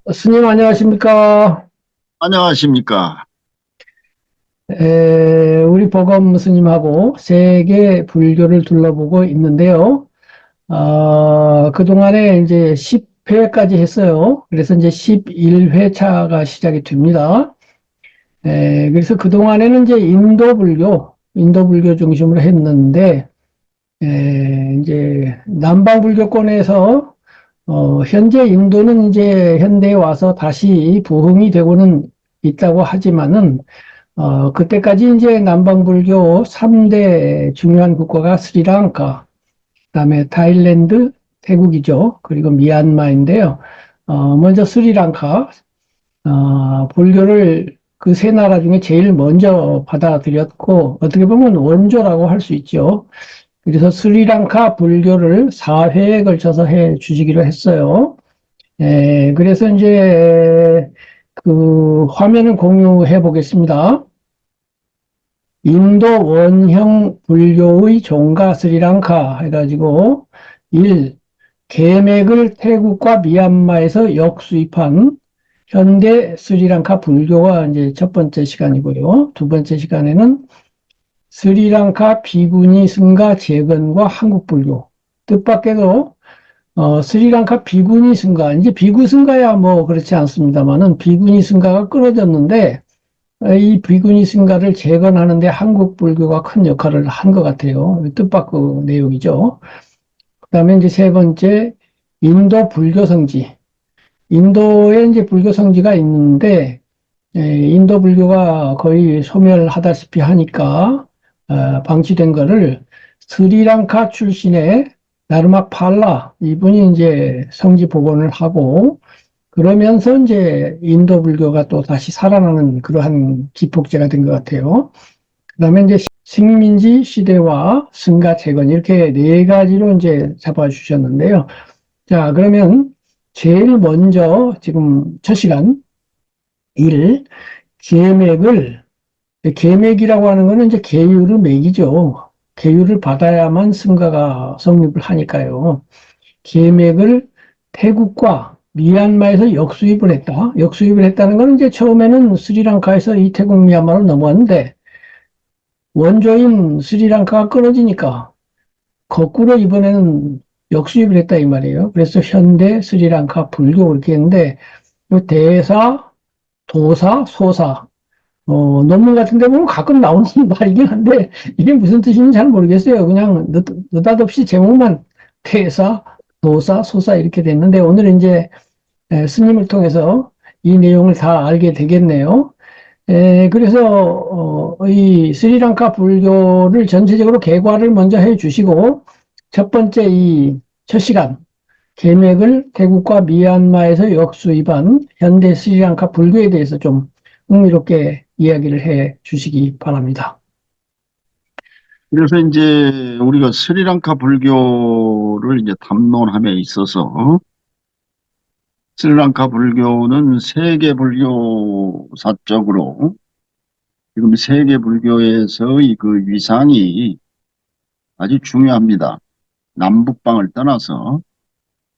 스님 안녕하십니까? 안녕하십니까. 우리 보검 스님하고 세계 불교를 둘러보고 있는데요. 그동안에 이제 10회까지 했어요. 그래서 이제 11회차가 시작이 됩니다. 그래서 그동안에는 이제 인도 불교 중심으로 했는데, 이제 남방 불교권에서 현재 인도는 이제 현대에 와서 다시 부흥이 되고는 있다고 하지만은 그때까지 이제 남방불교 3대 중요한 국가가 스리랑카, 그다음에 타일랜드, 태국이죠. 그리고 미얀마인데요. 먼저 스리랑카, 불교를 그 세 나라 중에 제일 먼저 받아들였고, 어떻게 보면 원조라고 할 수 있죠. 그래서 스리랑카 불교를 4회에 걸쳐서 해 주시기로 했어요. 그래서 이제 그 화면을 공유해 보겠습니다. 인도 원형 불교의 종가 스리랑카 해가지고 1. 계맥을 태국과 미얀마에서 역수입한 현대 스리랑카 불교가 이제 첫 번째 시간이고요. 두 번째 시간에는 스리랑카 비구니 승가 재건과 한국 불교. 뜻밖에도 스리랑카 비구니 승가, 이제 비구 승가야 뭐 그렇지 않습니다만은 비구니 승가가 끊어졌는데 이 비구니 승가를 재건하는데 한국 불교가 큰 역할을 한 것 같아요. 뜻밖의 내용이죠. 그다음에 이제 세 번째, 인도 불교 성지. 인도에 이제 불교 성지가 있는데, 인도 불교가 거의 소멸하다시피 하니까, 방치된 거를 스리랑카 출신의 나르막 팔라, 이분이 이제 성지 복원을 하고, 그러면서 이제 인도 불교가 또 다시 살아나는 그러한 기폭제가 된 것 같아요. 그다음에 이제 식민지 시대와 승가 재건 이렇게 네 가지로 이제 잡아주셨는데요. 자, 그러면 제일 먼저 지금 첫 시간 일 계맥을 계맥이라고 하는 거는 이제 계율의 맥이죠. 계율을 받아야만 승가가 성립을 하니까요. 계맥을 태국과 미얀마에서 역수입을 했다. 역수입을 했다는 건 이제 처음에는 스리랑카에서 이 태국 미얀마로 넘어왔는데 원조인 스리랑카가 끊어지니까 거꾸로 이번에는 역수입을 했다 이 말이에요. 그래서 현대 스리랑카 불교 이렇게 했는데 대사, 도사, 소사 논문 같은 데 보면 가끔 나오는 말이긴 한데 이게 무슨 뜻인지 잘 모르겠어요. 그냥 느닷없이 제목만 대사, 도사, 소사 이렇게 됐는데 오늘 이제 스님을 통해서 이 내용을 다 알게 되겠네요. 그래서 이 스리랑카 불교를 전체적으로 개괄을 먼저 해 주시고 첫 번째 이 첫 시간 계맥을 태국과 미얀마에서 역수입한 현대 스리랑카 불교에 대해서 좀 흥미롭게 이야기를 해 주시기 바랍니다. 그래서 이제 우리가 스리랑카 불교를 이제 담론함에 있어서 스리랑카 불교는 세계 불교사적으로 지금 세계 불교에서의 그 위상이 아주 중요합니다. 남북방을 떠나서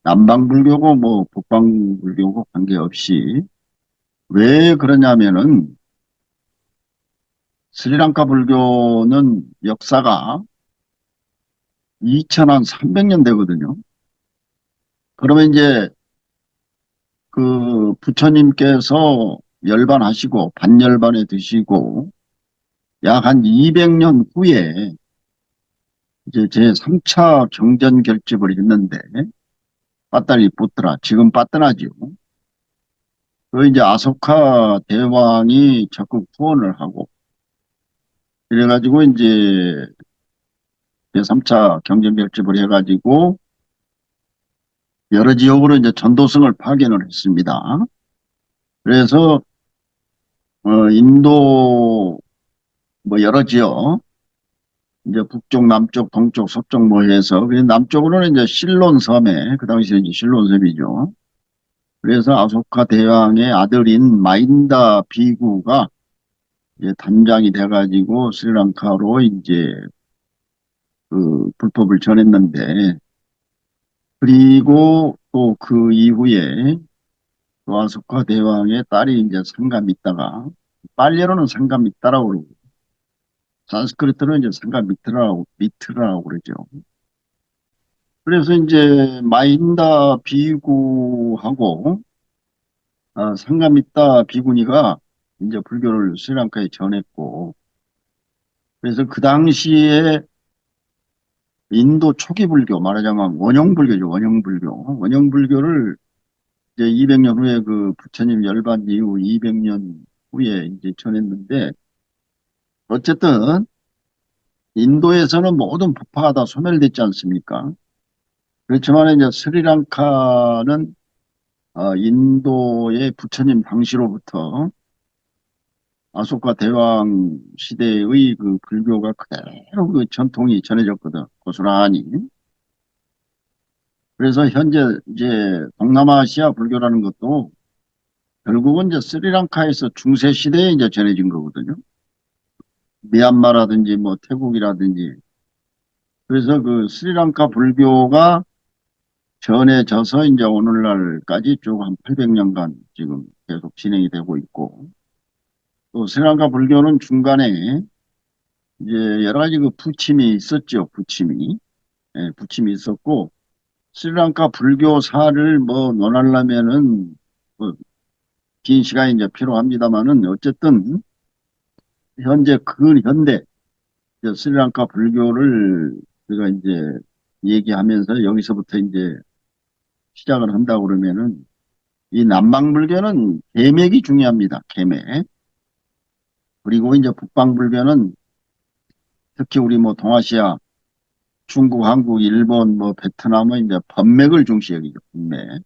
남방 불교고 뭐 북방 불교고 관계없이 왜 그러냐면은 스리랑카 불교는 역사가 2300년 되거든요. 그러면 이제 그 부처님께서 열반하시고 반열반에 드시고 약 한 200년 후에 이제 제3차 경전 결집을 했는데 빠따리 붙더라. 지금 빠뜨나지요. 그 이제 아소카 대왕이 적극 후원을 하고 그래가지고 이제 제3차 경전 결집을 해가지고 여러 지역으로 이제 전도성을 파견을 했습니다. 그래서 인도 뭐 여러 지역 이제 북쪽, 남쪽, 동쪽, 서쪽 뭐 해서 그 남쪽으로는 이제 실론 섬에 그 당시에 이제 실론 섬이죠. 그래서 아소카 대왕의 아들인 마인다 비구가 이제 단장이 돼가지고 스리랑카로 이제 그 불법을 전했는데 그리고 또 그 이후에 또 아소카 대왕의 딸이 이제 상가미다가 빨리로는 상가미다라고 그러고 산스크리트로 이제 상가미트라고 그러죠. 그래서 이제 마힌다 비구하고 상가미타 비구니가 이제 불교를 스리랑카에 전했고, 그래서 그 당시에 인도 초기 불교, 말하자면 원형불교죠, 원형불교. 원형불교를 이제 200년 후에 그 부처님 열반 이후 200년 후에 이제 전했는데, 어쨌든 인도에서는 모든 부파가 다 소멸됐지 않습니까? 그렇지만 이제 스리랑카는 인도의 부처님 당시로부터 아소카 대왕 시대의 그 불교가 그대로 그 전통이 전해졌거든. 고스란히. 그래서 현재 이제 동남아시아 불교라는 것도 결국은 이제 스리랑카에서 중세 시대에 이제 전해진 거거든요. 미얀마라든지 뭐 태국이라든지. 그래서 그 스리랑카 불교가 전해져서 이제 오늘날까지 쭉 한 800년간 지금 계속 진행이 되고 있고, 또 스리랑카 불교는 중간에 이제 여러 가지 그 부침이 있었죠. 부침이. 예, 부침이 있었고, 스리랑카 불교사를 뭐 논하려면은 뭐긴 시간이 이제 필요합니다만은 어쨌든 현재 근현대 이제 스리랑카 불교를 우리가 이제 얘기하면서 여기서부터 이제 시작을 한다 그러면은 이 남방 불교는 계맥이 중요합니다. 계맥. 그리고 이제 북방 불교는 특히 우리 뭐 동아시아 중국, 한국, 일본, 뭐 베트남은 이제 법맥을 중시 여기죠. 법맥.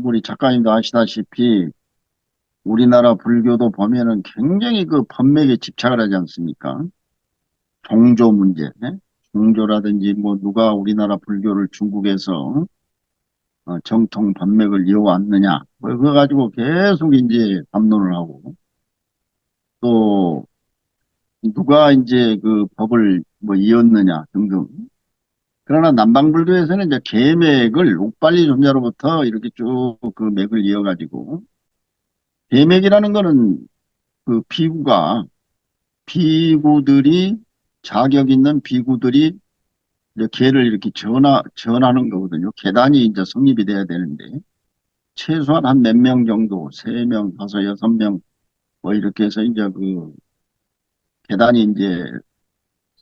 우리 작가님도 아시다시피 우리나라 불교도 보면은 굉장히 그 법맥에 집착을 하지 않습니까? 종교 문제, 네? 종교라든지 뭐 누가 우리나라 불교를 중국에서 정통 법맥을 이어왔느냐, 뭐 그거 가지고 계속 이제 담론을 하고 또 누가 이제 그 법을 뭐 이었느냐 등등. 그러나 남방불교에서는 이제 계맥을 옥발리 존자로부터 이렇게 쭉 그 맥을 이어가지고 계맥이라는 거는 그 비구들이 자격 있는 비구들이 이제 계를 이렇게 전하는 거거든요. 계단이 이제 성립이 돼야 되는데 최소한 한 몇 명 정도, 세 명, 다섯, 여섯 명 뭐 이렇게 해서 이제 그 계단이 이제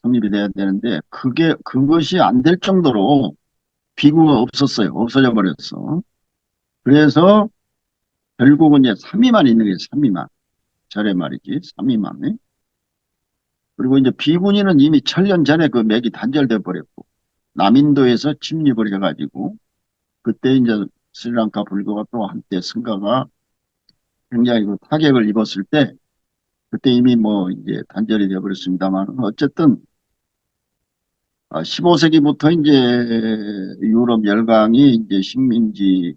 성립이 돼야 되는데 그것이 안 될 정도로 비구가 없었어요. 없어져 버렸어. 그래서 결국은 이제 3위만 있는 게 3위만. 절에 말이지. 3위만. 그리고 이제 비구니는 이미 천년 전에 그 맥이 단절돼 버렸고 남인도에서 침입을 해가지고 그때 이제 스리랑카 불교가 또 한때 승가가 굉장히 그 타격을 입었을 때 그때 이미 뭐 이제 단절이 되어 버렸습니다만 어쨌든 15세기부터 이제 유럽 열강이 이제 식민지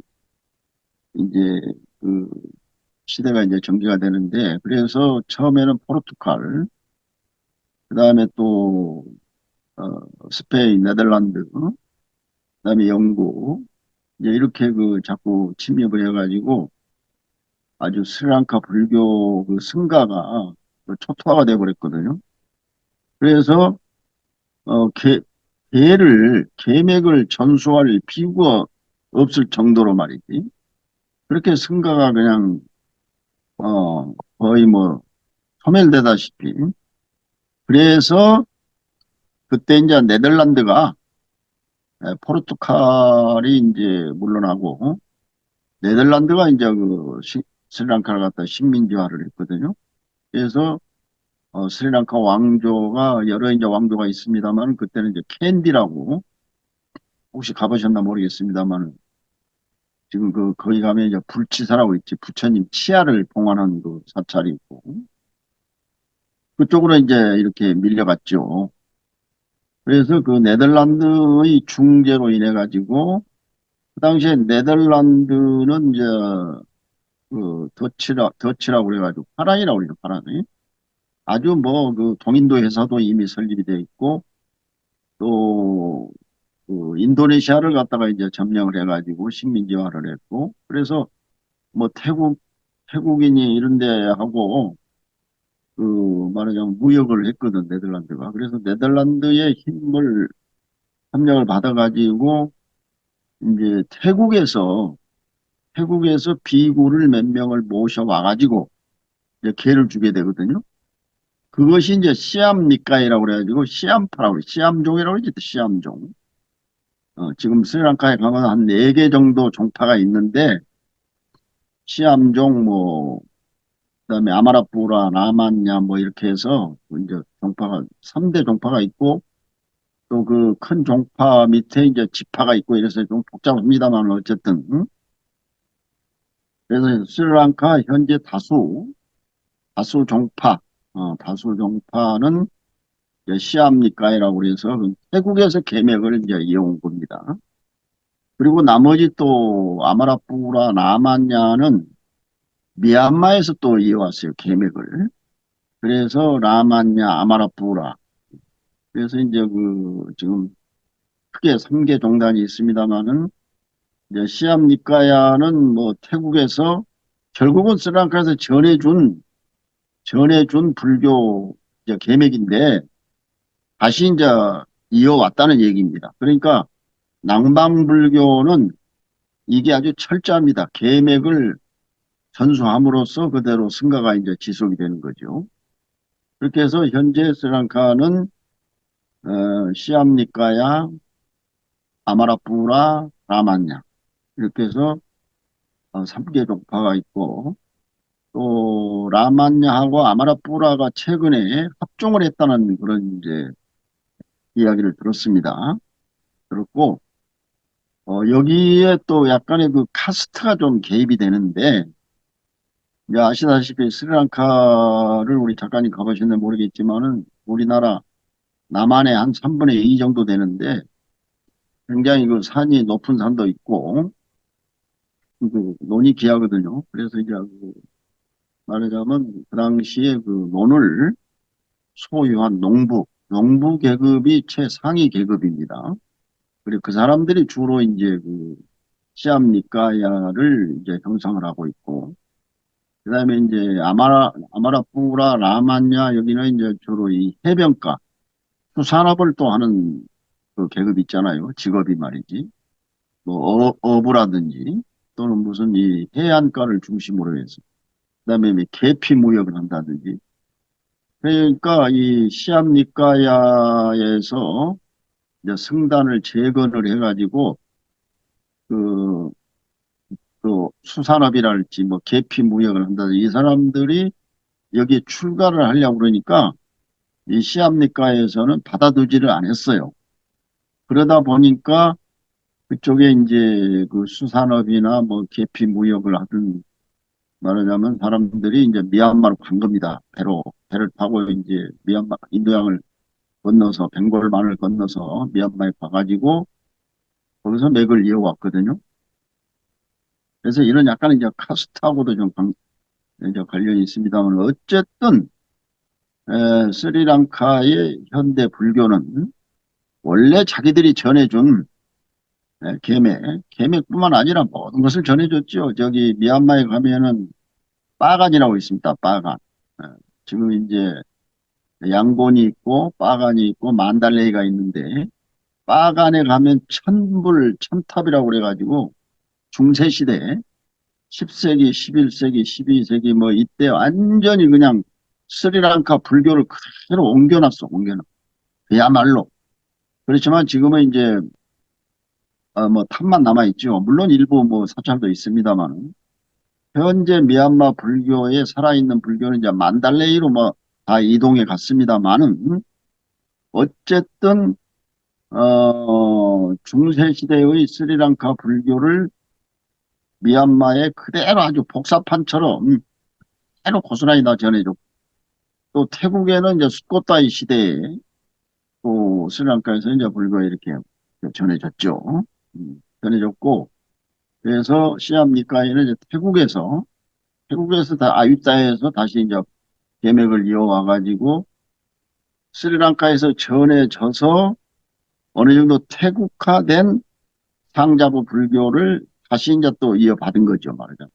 이제 그 시대가 이제 전개가 되는데 그래서 처음에는 포르투갈 그다음에 또 스페인, 네덜란드, 그다음에 영국 이제 이렇게 그 자꾸 침입을 해가지고 아주 스리랑카 불교 그 승가가 그 초토화가 돼버렸거든요. 그래서 어, 계, 계맥을 전수할 비구가 없을 정도로 말이지. 그렇게 승가가 그냥 거의 뭐 소멸되다시피. 그래서 그때 이제 네덜란드가 포르투갈이 이제 물러나고 네덜란드가 이제 그 스리랑카를 갖다 식민지화를 했거든요. 그래서 스리랑카 왕조가 여러 이제 왕조가 있습니다만 그때는 이제 캔디라고 혹시 가보셨나 모르겠습니다만 지금 그 거기 가면 이제 불치사라고 있지 부처님 치아를 봉안한 그 사찰이 있고 그쪽으로 이제 이렇게 밀려갔죠. 그래서 그 네덜란드의 중재로 인해 가지고 그 당시에 네덜란드는 이제 그 더치라고 그래가지고 파란이라고 그래요, 파란이. 아주 뭐 그 동인도 회사도 이미 설립이 돼 있고 또 그 인도네시아를 갖다가 이제 점령을 해가지고 식민지화를 했고 그래서 뭐 태국인이 이런 데 하고 그 말하자면 무역을 했거든, 네덜란드가. 그래서 네덜란드의 힘을 협력을 받아가지고 이제 태국에서 비구를 몇 명을 모셔와가지고 이제 개를 주게 되거든요. 그것이 이제 시암 니까이라고 그래가지고 시암파라고 그래. 시암종이라고 그러지, 시암종. 지금 스리랑카에 가면 한 4개 정도 종파가 있는데, 시암종, 뭐, 그다음에 아마라푸라, 라만냐, 뭐, 이렇게 해서, 이제 종파가, 3대 종파가 있고, 또 그 큰 종파 밑에 이제 지파가 있고, 이래서 좀 복잡합니다만, 어쨌든, 응? 그래서 스리랑카 현재 다수 종파, 다수 종파는 이제 시암니까이라고 그래서 그 태국에서 계맥을 이제 이어온 겁니다. 그리고 나머지 또 아마라푸라, 라만냐는 미얀마에서 또 이어왔어요, 계맥을. 그래서 라만냐, 아마라푸라. 그래서 이제 그 지금 크게 3개 종단이 있습니다만은 이제 시암 니까야는 뭐 태국에서 결국은 스리랑카에서 전해준 불교 이제 계맥인데 다시 이제 이어왔다는 얘기입니다. 그러니까 낭방불교는 이게 아주 철저합니다. 계맥을 전수함으로써 그대로 승가가 이제 지속이 되는 거죠. 그렇게 해서 현재 스리랑카는 시암니까야, 아마라푸라, 라만냐 이렇게 해서 3개 종파가 있고 또 라만냐하고 아마라푸라가 최근에 합종을 했다는 그런 이제 이야기를 들었습니다. 들었고 여기에 또 약간의 그 카스트가 좀 개입이 되는데 이제 아시다시피 스리랑카를 우리 작가님 가보셨는지 모르겠지만은 우리나라 남한의 한 3분의 2 정도 되는데 굉장히 그 산이 높은 산도 있고 그 논이 귀하거든요. 그래서 이제 그 말하자면 그 당시에 그 논을 소유한 농부 계급이 최상위 계급입니다. 그리고 그 사람들이 주로 이제 그 시암 니까야를 이제 형성을 하고 있고 그다음에 이제 아마라푸라 라만냐 여기는 이제 주로 이 해변가 수산업을 또 하는 그 계급 있잖아요. 직업이 말이지. 뭐 어부라든지 또는 무슨 이 해안가를 중심으로 해서 그다음에 뭐 계피 무역을 한다든지 그러니까 이 시암 니까야에서 이제 성단을 재건을 해가지고 그, 그 수산업이랄지 뭐 계피 무역을 한다든지 이 사람들이 여기에 출가를 하려고 그러니까 이 시암 니까야에서는 받아두지를 않았어요. 그러다 보니까 그쪽에 이제 그 수산업이나 뭐 계피 무역을 하던 말하자면 사람들이 이제 미얀마로 간 겁니다. 배를 타고 이제 미얀마, 인도양을 건너서, 벵골만을 건너서 미얀마에 가가지고 거기서 맥을 이어왔거든요. 그래서 이런 약간 이제 카스트하고도 좀 이제 관련이 있습니다만 어쨌든 스리랑카의 현대 불교는 원래 자기들이 전해준 계맥뿐만 아니라 모든 것을 전해줬죠. 저기 미얀마에 가면은 빠간이라고 있습니다. 빠간. 예, 지금 이제 양곤이 있고 빠간이 있고 만달레이가 있는데 빠간에 가면 천탑이라고 그래가지고 중세시대 10세기, 11세기, 12세기 뭐 이때 완전히 그냥 스리랑카 불교를 그대로 옮겨놨어. 옮겨놨. 그야말로. 그렇지만 지금은 이제 뭐 탑만 남아있죠. 물론 일부 뭐 사찰도 있습니다만 현재 미얀마 불교에 살아있는 불교는 이제 만달레이로 뭐 다 이동해 갔습니다만은 어쨌든 중세 시대의 스리랑카 불교를 미얀마에 그대로 아주 복사판처럼 그대로 고스란히 다 전해줬고 또 태국에는 이제 스코타이 시대에 또 스리랑카에서 이제 불교가 이렇게 전해졌죠. 전해졌고 그래서 시암 니카이는 이제 태국에서 다 아유타야에서 다시 이제 계맥을 이어와 가지고 스리랑카에서 전해져서 어느 정도 태국화된 상자부 불교를 다시 이제 또 이어받은 거죠, 말하자면.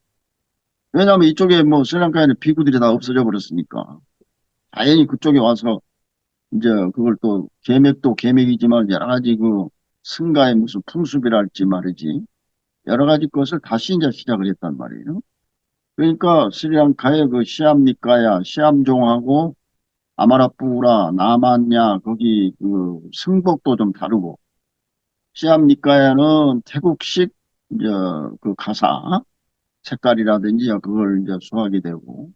왜냐하면 이쪽에 뭐 스리랑카에는 비구들이 다 없어져 버렸으니까. 당연히 그쪽에 와서 이제 그걸 또 계맥도 계맥이지만 여러 가지 그 승가의 무슨 풍습이랄지 말이지. 여러 가지 것을 다시 이제 시작을 했단 말이에요. 그러니까 스리랑카의 그 시암 니까야, 시암종하고 아마라푸라, 나만야, 거기 그 승복도 좀 다르고, 시암 니까야는 태국식 이제 그 가사, 색깔이라든지 그걸 이제 수하게 되고,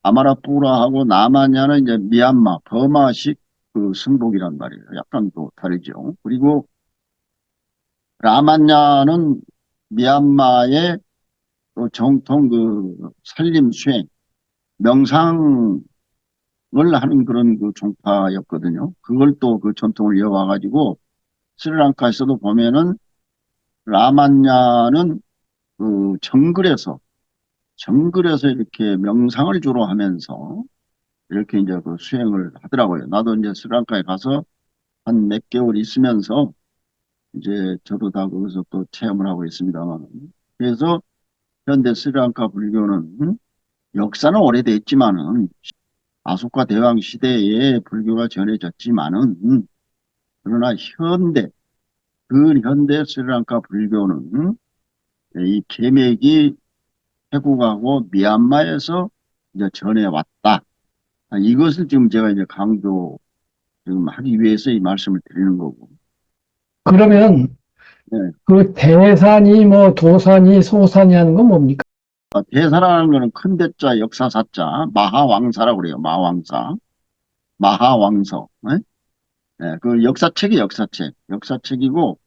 아마라푸라하고 나만야는 이제 미얀마, 버마식 그 승복이란 말이에요. 약간 또 다르죠. 그리고 라만야는 미얀마의 또 정통 그 살림 수행, 명상을 하는 그런 그 종파였거든요. 그걸 또 그 전통을 이어와가지고 스리랑카에서도 보면은 라만야는 그 정글에서 이렇게 명상을 주로 하면서 이렇게 이제 그 수행을 하더라고요. 나도 이제 스리랑카에 가서 한 몇 개월 있으면서 이제 저도 다 거기서 또 체험을 하고 있습니다만. 그래서 현대 스리랑카 불교는 역사는 오래됐지만은 아소카 대왕 시대에 불교가 전해졌지만은 그러나 현대 스리랑카 불교는 이 계맥이 태국하고 미얀마에서 이제 전해왔다. 이것을 지금 제가 이제 강조 지금 하기 위해서 이 말씀을 드리는 거고. 그러면 네. 그 대산이 뭐 도산이 소산이 하는 건 뭡니까? 대사라는 거는 큰 대자 역사사자 마하왕사라고 그래요. 마왕사. 마하왕서. 네? 네, 그 역사책이 역사책이고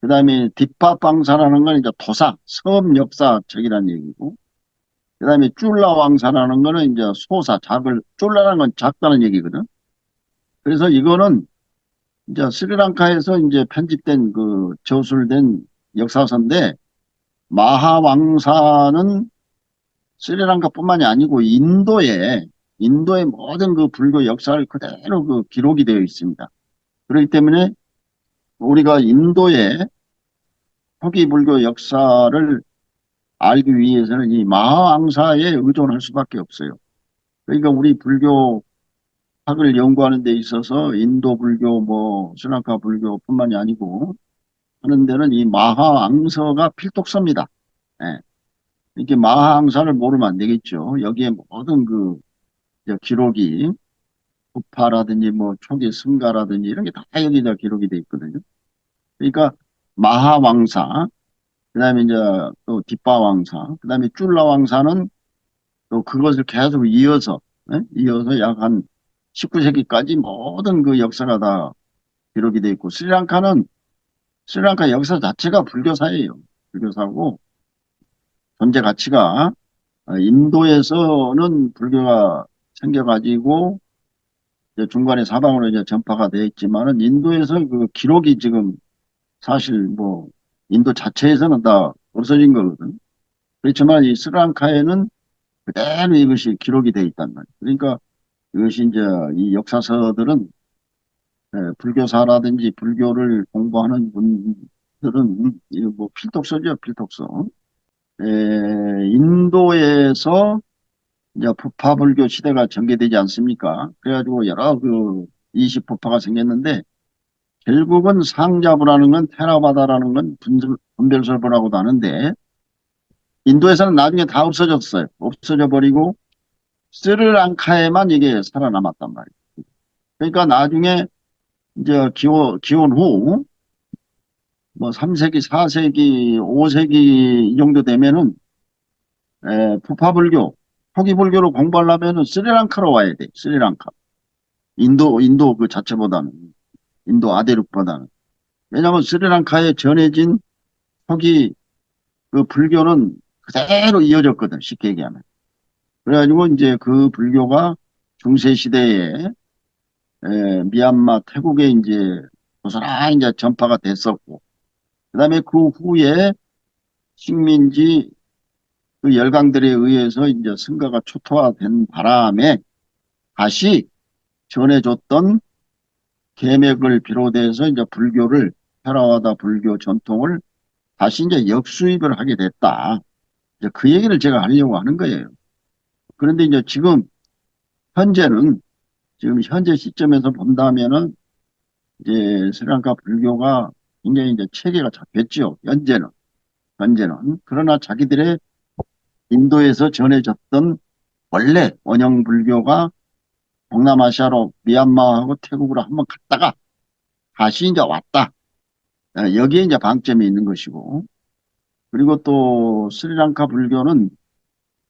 그다음에 뒷파방사라는 건 이제 토사, 섬 역사책이라는 얘기고, 그다음에 쫄라왕사라는 거는 이제 소사, 쫄라라는 건 작다는 얘기거든. 그래서 이거는 이제 스리랑카에서 이제 편집된 그 저술된 역사서인데, 마하왕사는 스리랑카뿐만이 아니고 인도의 모든 그 불교 역사를 그대로 그 기록이 되어 있습니다. 그렇기 때문에 우리가 인도의 초기 불교 역사를 알기 위해서는 이 마하왕사에 의존할 수밖에 없어요. 그러니까 우리 불교학을 연구하는 데 있어서 인도 불교, 뭐 스리랑카 불교뿐만이 아니고 하는 데는 이 마하왕서가 필독서입니다. 예. 이렇게 마하왕사를 모르면 안 되겠죠. 여기에 모든 그 이제 기록이 부파라든지 뭐 초기 승가라든지 이런 게 다 여기다 기록이 돼 있거든요. 그러니까 마하왕사, 그다음에 이제 또 뒷바왕사, 그다음에 쫄라왕사는 또 그것을 계속 이어서 약 한 19세기까지 모든 그 역사가 다 기록이 돼 있고, 스리랑카 역사 자체가 불교사예요. 불교사고, 존재 가치가, 인도에서는 불교가 생겨가지고, 이제 중간에 사방으로 이제 전파가 돼 있지만은, 인도에서 그 기록이 지금 사실 뭐, 인도 자체에서는 다 없어진 거거든. 그렇지만 이 스리랑카에는 그대로 이것이 기록이 돼 있단 말이에요. 그러니까 이것이 이제 이 역사서들은 불교사라든지 불교를 공부하는 분들은 이거 뭐 필독서죠, 필독서. 인도에서 이제 부파불교 시대가 전개되지 않습니까? 그래가지고 여러 그 이시법파가 생겼는데 결국은 상자부라는 건 테라바다라는 건 분별설보라고도 하는데 인도에서는 나중에 다 없어졌어요. 없어져 버리고 스리랑카에만 이게 살아남았단 말이에요. 그러니까 나중에 이제 기원 후 뭐 3세기, 4세기, 5세기 이 정도 되면은 부파불교, 초기불교로 공부하려면은 스리랑카로 와야 돼. 스리랑카. 인도 그 자체보다는 인도 아대륙보다는. 왜냐하면 스리랑카에 전해진 초기 그 불교는 그대로 이어졌거든. 쉽게 얘기하면. 그래가지고 이제 그 불교가 중세 시대에 미얀마, 태국에 이제 고스란히 이제 전파가 됐었고, 그다음에 그 후에 식민지 그 열강들에 의해서 이제 승가가 초토화된 바람에 다시 전해줬던 계맥을 비롯해서 이제 불교를 테라와다 불교 전통을 다시 이제 역수입을 하게 됐다. 이제 그 얘기를 제가 하려고 하는 거예요. 그런데 이제 현재는, 지금 현재 시점에서 본다면은, 이제 스리랑카 불교가 굉장히 이제 체계가 잡혔죠. 현재는. 그러나 자기들의 인도에서 전해졌던 원래 원형 불교가 동남아시아로 미얀마하고 태국으로 한번 갔다가 다시 이제 왔다. 여기에 이제 방점이 있는 것이고, 그리고 또 스리랑카 불교는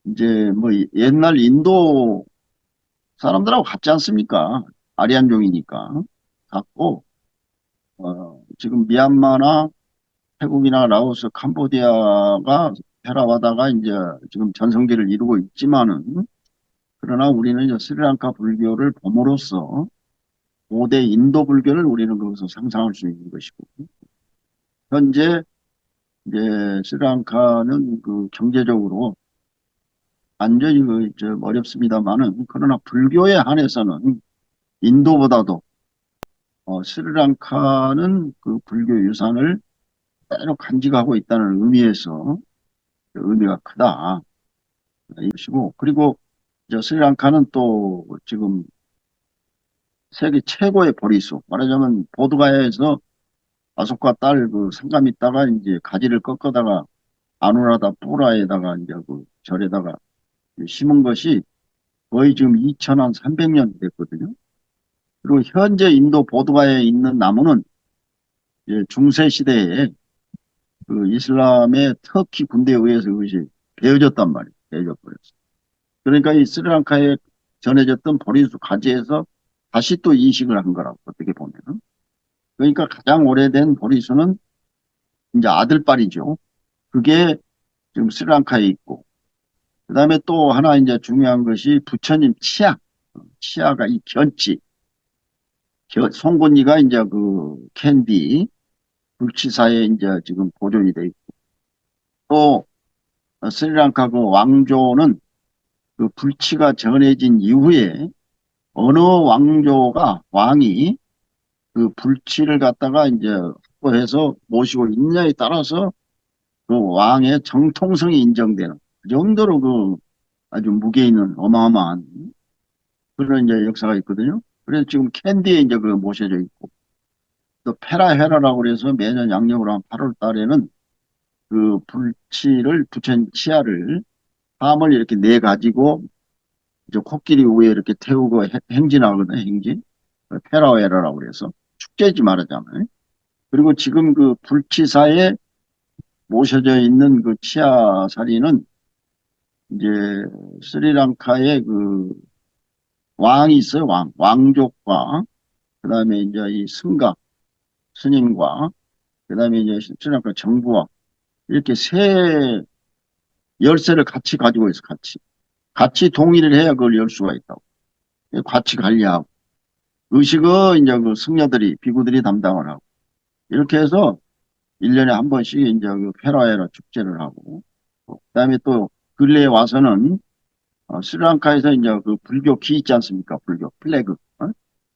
이제 뭐 옛날 인도 사람들하고 같지 않습니까? 아리안종이니까 같고, 지금 미얀마나 태국이나 라오스, 캄보디아가 테라와다가 이제 지금 전성기를 이루고 있지만은, 그러나 우리는 이제 스리랑카 불교를 봄으로써 5대 인도 불교를 우리는 거기서 상상할 수 있는 것이고, 현재 이제 스리랑카는 그 경제적으로 완전히 좀 어렵습니다만은, 그러나 불교에 한해서는 인도보다도 스리랑카는 그 불교 유산을 그대로 간직하고 있다는 의미에서 의미가 크다 이것이고, 그리고 저 스리랑카는 또 지금 세계 최고의 보리수, 말하자면 보드가야에서 아속과 딸 그 상감 있다가 이제 가지를 꺾어다가 아누라다 뿌라에다가 이제 그 절에다가 심은 것이 거의 지금 2300년 됐거든요. 그리고 현재 인도 보드가에 있는 나무는 이제 중세 시대에 그 이슬람의 터키 군대에 의해서 그것이 베어졌단 말이에요. 베어져 버렸어. 그러니까 이 스리랑카에 전해졌던 보리수 가지에서 다시 또 이식을 한 거라고, 어떻게 보면은. 그러니까 가장 오래된 보리수는 이제 아들빨이죠. 그게 지금 스리랑카에 있고, 그 다음에 또 하나 이제 중요한 것이 부처님 치아. 치아가 이 견치. 송곳니가 이제 그 캔디, 불치사에 이제 지금 보존이 돼 있고, 또 스리랑카 그 왕조는 그 불치가 전해진 이후에 어느 왕이 그 불치를 갖다가 이제 확보해서 모시고 있냐에 따라서 그 왕의 정통성이 인정되는 그 정도로 그 아주 무게 있는 어마어마한 그런 이제 역사가 있거든요. 그래서 지금 캔디에 이제 그 모셔져 있고, 또 페라헤라라고 그래서 매년 양력으로 한 8월 달에는 그 부처님 치아를 함을 이렇게 내 가지고 이제 코끼리 위에 이렇게 태우고 행진하거든요. 행진. 페라헤라라고 그래서 축제지 말하자면. 그리고 지금 그 불치사에 모셔져 있는 그 치아사리는 이제 스리랑카의 그 왕이 있어요. 왕족과 그다음에 이제 이 승각 스님과 그다음에 이제 스리랑카 정부와 이렇게 세 열쇠를 같이 가지고 있어. 같이 동의를 해야 그걸 열 수가 있다고. 같이 관리하고 의식은 이제 그 승려들이 비구들이 담당을 하고 이렇게 해서 1년에 한 번씩 이제 그 페라에라 축제를 하고, 그다음에 또 근래에 와서는 스리랑카에서 이제 그 불교 기 있지 않습니까? 불교 플래그.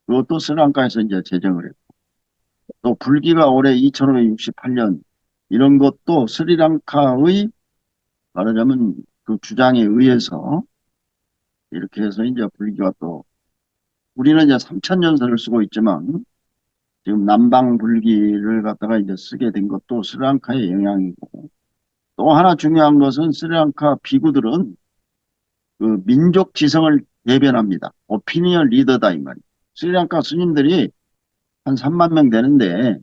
그것도 스리랑카에서 이제 제정을 했고, 또 불기가 올해 2568년 이런 것도 스리랑카의 말하자면 그 주장에 의해서 이렇게 해서 이제 불기가 또 우리는 이제 3000년설을 쓰고 있지만 지금 남방 불기를 갖다가 이제 쓰게 된 것도 스리랑카의 영향이고, 또 하나 중요한 것은 스리랑카 비구들은 그 민족 지성을 대변합니다. 오피니언 리더다 이 말이에요. 스리랑카 스님들이 한 3만 명 되는데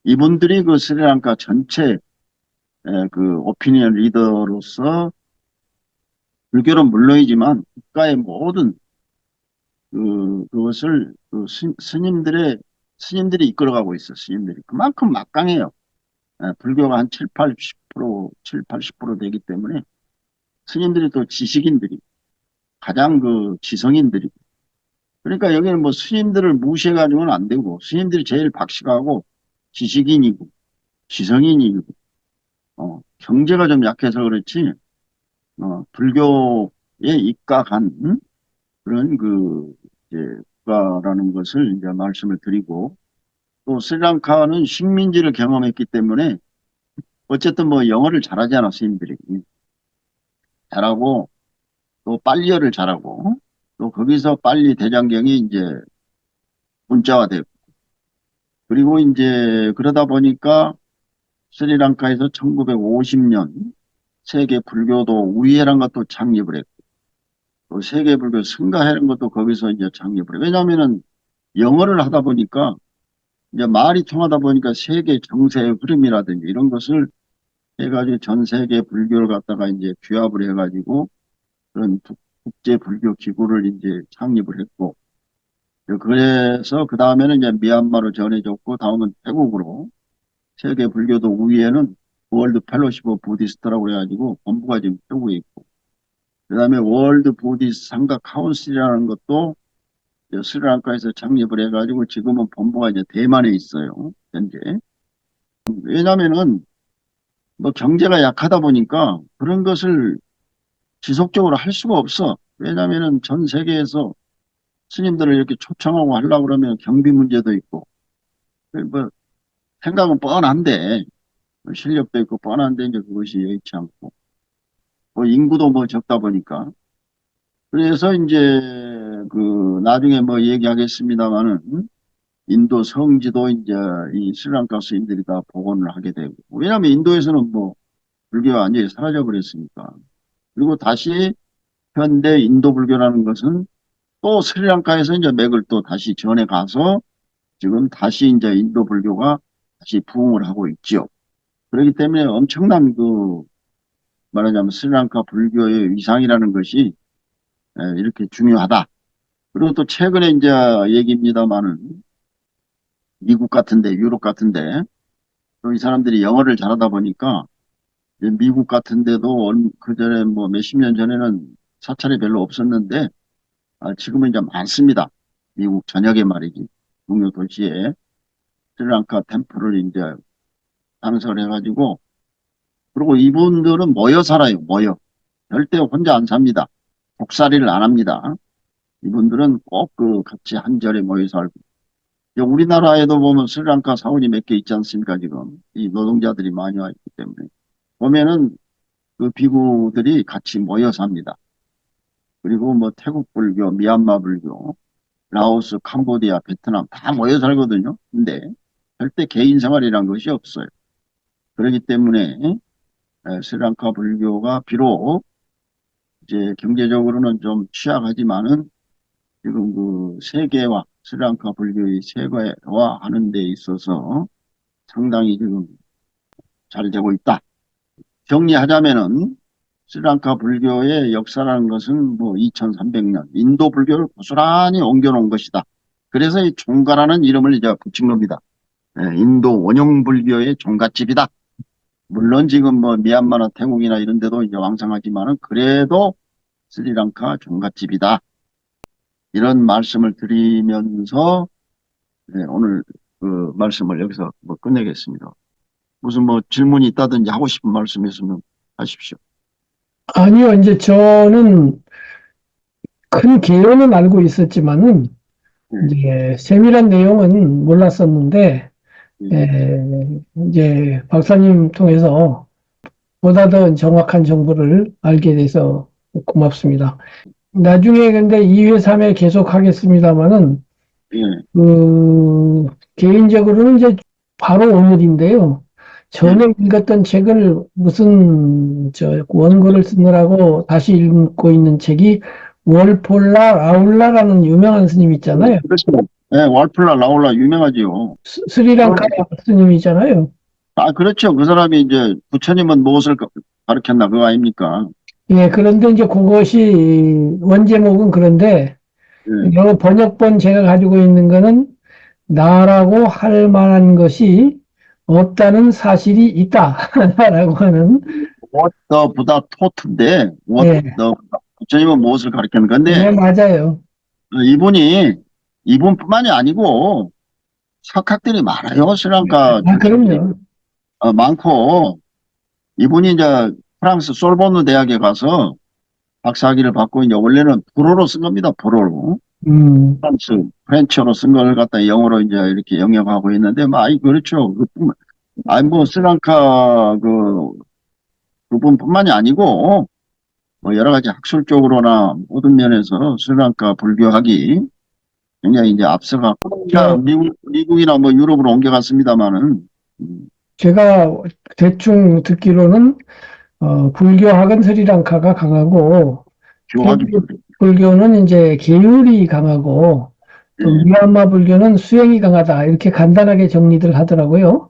이분들이 그 스리랑카 전체 그 오피니언 리더로서 불교는 물론이지만 국가의 모든 그것을 그 스님들이 이끌어가고 있어. 스님들이 그만큼 막강해요. 불교가 한 7, 80% 되기 때문에 스님들이 또 지식인들이 가장 그 지성인들이, 그러니까 여기는 뭐 스님들을 무시해가지고는 안 되고 스님들이 제일 박식하고 지식인이고 지성인이고 경제가 좀 약해서 그렇지 불교에 입각한 그런 그 이제 국가라는 것을 이제 말씀을 드리고, 또 스리랑카는 식민지를 경험했기 때문에 어쨌든 뭐 영어를 잘하지 않아 스님들이. 잘하고 또 빨리어를 잘하고 또 거기서 빨리 대장경이 이제 문자화되고 그리고 이제 그러다 보니까 스리랑카에서 1950년 세계 불교도 우이해란 것도 창립을 했고 또 세계 불교 승가회라는 것도 거기서 이제 창립을 해요. 왜냐하면은 영어를 하다 보니까 이제 말이 통하다 보니까 세계 정세의 흐름이라든지 이런 것을 해가지고 전 세계 불교를 갖다가 이제 규합을 해가지고 그런 국제 불교 기구를 이제 창립을 했고 그래서 그 다음에는 이제 미얀마로 전해졌고 다음은 태국으로 세계 불교도 우위에는 월드 펠로십 오브 부디스트라고 해가지고 본부가 지금 태국에 있고 그 다음에 월드 부디스트 상가 카운슬이라는 것도 이제 스리랑카에서 창립을 해가지고 지금은 본부가 이제 대만에 있어요. 현재. 왜냐면은 뭐 경제가 약하다 보니까 그런 것을 지속적으로 할 수가 없어. 왜냐면은 전 세계에서 스님들을 이렇게 초청하고 하려고 그러면 경비 문제도 있고 뭐 생각은 뻔한데 실력도 있고 뻔한데 이제 그것이 여의치 않고 뭐 인구도 뭐 적다 보니까 그래서 이제 그 나중에 뭐 얘기하겠습니다마는 인도 성지도 이제 이 스리랑카 스님들이 다 복원을 하게 되고 왜냐하면 인도에서는 뭐 불교가 완전히 사라져 버렸으니까 그리고 다시 현대 인도 불교라는 것은 또 스리랑카에서 이제 맥을 또 다시 전해 가서 지금 다시 이제 인도 불교가 다시 부흥을 하고 있지요. 그렇기 때문에 엄청난 그 말하자면 스리랑카 불교의 위상이라는 것이 이렇게 중요하다. 그리고 또 최근에 이제 얘기입니다만은 미국 같은데 유럽 같은데 또 이 사람들이 영어를 잘하다 보니까 이제 미국 같은데도 그 전에 뭐 몇십 년 전에는 사찰이 별로 없었는데 지금은 이제 많습니다. 미국 전역에 말이지. 동료 도시에 스리랑카 템플을 이제 상설해가지고 그리고 이분들은 모여 살아요. 모여. 절대 혼자 안 삽니다. 독살이를 안 합니다. 이분들은 꼭 그 같이 한 절에 모여 살고. 이제 우리나라에도 보면 스리랑카 사원이 몇 개 있지 않습니까, 지금. 이 노동자들이 많이 와 있기 때문에. 보면은 그 비구들이 같이 모여 삽니다. 그리고 뭐 태국 불교, 미얀마 불교, 라오스, 캄보디아, 베트남 다 모여 살거든요. 근데 절대 개인 생활이란 것이 없어요. 그렇기 때문에 스리랑카 불교가 비록 이제 경제적으로는 좀 취약하지만은 지금 그 세계화, 스리랑카 불교의 세계화하는 데 있어서 상당히 지금 잘 되고 있다. 정리하자면은 스리랑카 불교의 역사라는 것은 뭐 2300년 인도 불교를 고스란히 옮겨놓은 것이다. 그래서 이 종가라는 이름을 이제 붙인 겁니다. 인도 원형 불교의 종갓집이다. 물론 지금 뭐 미얀마나 태국이나 이런 데도 이제 왕성하지만은 그래도 스리랑카 종갓집이다. 이런 말씀을 드리면서 오늘 그 말씀을 여기서 뭐 끝내겠습니다. 무슨 뭐 질문이 있다든지 하고 싶은 말씀 있으면 하십시오. 아니요, 이제 저는 큰 개요는 알고 있었지만은, 예, 이제 세밀한 내용은 몰랐었는데, 예, 에, 이제 박사님 통해서 보다 더 정확한 정보를 알게 돼서 고맙습니다. 나중에 근데 2회, 3회 계속 하겠습니다만은, 예, 개인적으로는 이제 바로 오늘인데요. 예. 전에 읽었던 책을 무슨, 원고를 쓰느라고 다시 읽고 있는 책이 월폴라 라울라라는 유명한 스님 있잖아요. 그렇죠. 예, 왈플라 라올라 유명하지요. 스리랑카 스님이잖아요. 그렇죠. 그 사람이 이제 부처님은 무엇을 가르쳤나 그거 아닙니까? 예, 그런데 이제 그것이 원제목은 그런데 예. 요 번역본 제가 가지고 있는 거는 나라고 할 만한 것이 없다는 사실이 있다라고 하는 What the Buddha taught?인데 What 예, the 부처님은 무엇을 가르쳤는 예, 건데 맞아요. 이분이 이분뿐만이 아니고 석학들이 많아요. 스리랑카 출신들이 그럼요. 많고 이분이 이제 프랑스 솔보르 대학에 가서 박사학위를 받고 이제 원래는 불어로 쓴 겁니다. 불어로. 음, 프렌치어로 쓴 걸 갖다 영어로 이제 이렇게 영역하고 있는데, 그렇죠. 뭐, 스리랑카 그분뿐만이 아니고, 뭐 여러 가지 학술적으로나 모든 면에서 스리랑카 불교학이 굉장히 이제 앞서갔고, 자, 저, 미국이나 뭐 유럽으로 옮겨갔습니다만은, 제가 대충 듣기로는 불교학은 스리랑카가 강하고 교학이 태국 불교는 이제 계율이 강하고 또 예. 미얀마 불교는 수행이 강하다 이렇게 간단하게 정리들 하더라고요.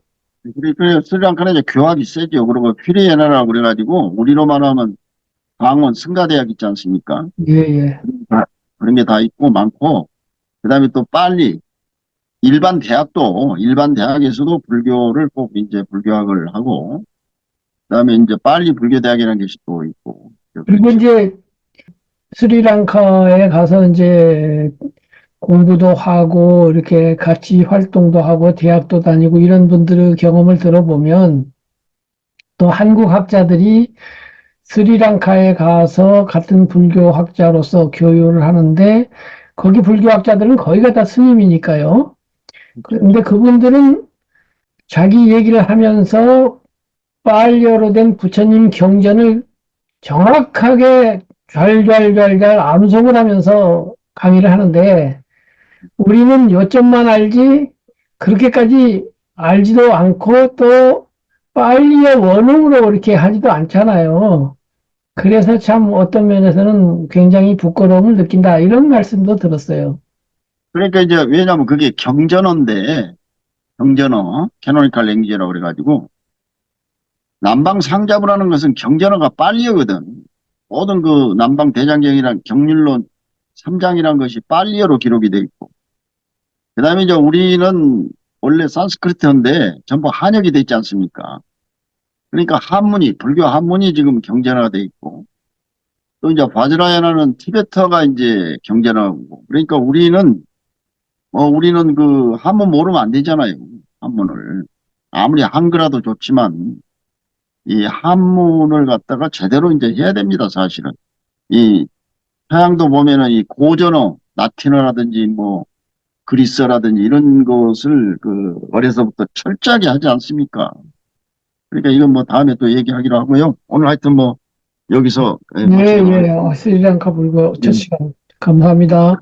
그래, 스리랑카는 이제 교학이 세죠. 그리고 휘리에나라고 그래가지고, 우리로 말하면 강원 승가대학 있지 않습니까? 예, 예. 그런 게 다 있고 많고, 그 다음에 또 빨리, 일반 대학에서도 불교를 꼭 이제 불교학을 하고, 그 다음에 이제 빨리 불교대학이라는 것이 또 있고, 그리고 그렇죠. 이제 스리랑카에 가서 이제 공부도 하고 이렇게 같이 활동도 하고 대학도 다니고 이런 분들의 경험을 들어보면 또 한국 학자들이 스리랑카에 가서 같은 불교학자로서 교류를 하는데 거기 불교학자들은 거의가 다 스님이니까요. 그런데 그분들은 자기 얘기를 하면서 빨려로 된 부처님 경전을 정확하게 잘 암송을 하면서 강의를 하는데 우리는 요점만 알지 그렇게까지 알지도 않고 또 빨리의 원음으로 이렇게 하지도 않잖아요. 그래서 참 어떤 면에서는 굉장히 부끄러움을 느낀다 이런 말씀도 들었어요. 그러니까 이제 왜냐하면 그게 경전어인데, 경전어, 캐노니컬 랭귀지라고 그래가지고, 남방 상자부라는 것은 경전어가 빨리어거든. 모든 그 남방 대장경이란 경률론 3장이란 것이 빨리어로 기록이 돼 있고, 그 다음에 이제 우리는 원래 산스크리트인데 전부 한역이 돼 있지 않습니까? 그러니까 한문이, 불교 한문이 지금 경전어가 돼 있고, 또 이제 바즈라야나는 티베터가 이제 경전어고, 그러니까 우리는 그 한문 모르면 안 되잖아요. 한문을. 아무리 한글화도 좋지만, 이 한문을 갖다가 제대로 이제 해야 됩니다, 사실은. 이 서양도 보면은 이 고전어, 라틴어라든지 뭐 그리스어라든지 이런 것을 그 어려서부터 철저하게 하지 않습니까? 그러니까 이건 뭐 다음에 또 얘기하기로 하고요. 오늘 하여튼 뭐 여기서 예, 마치도록 예. 하겠습니다. 스리랑카 불교 첫 예. 시간 감사합니다.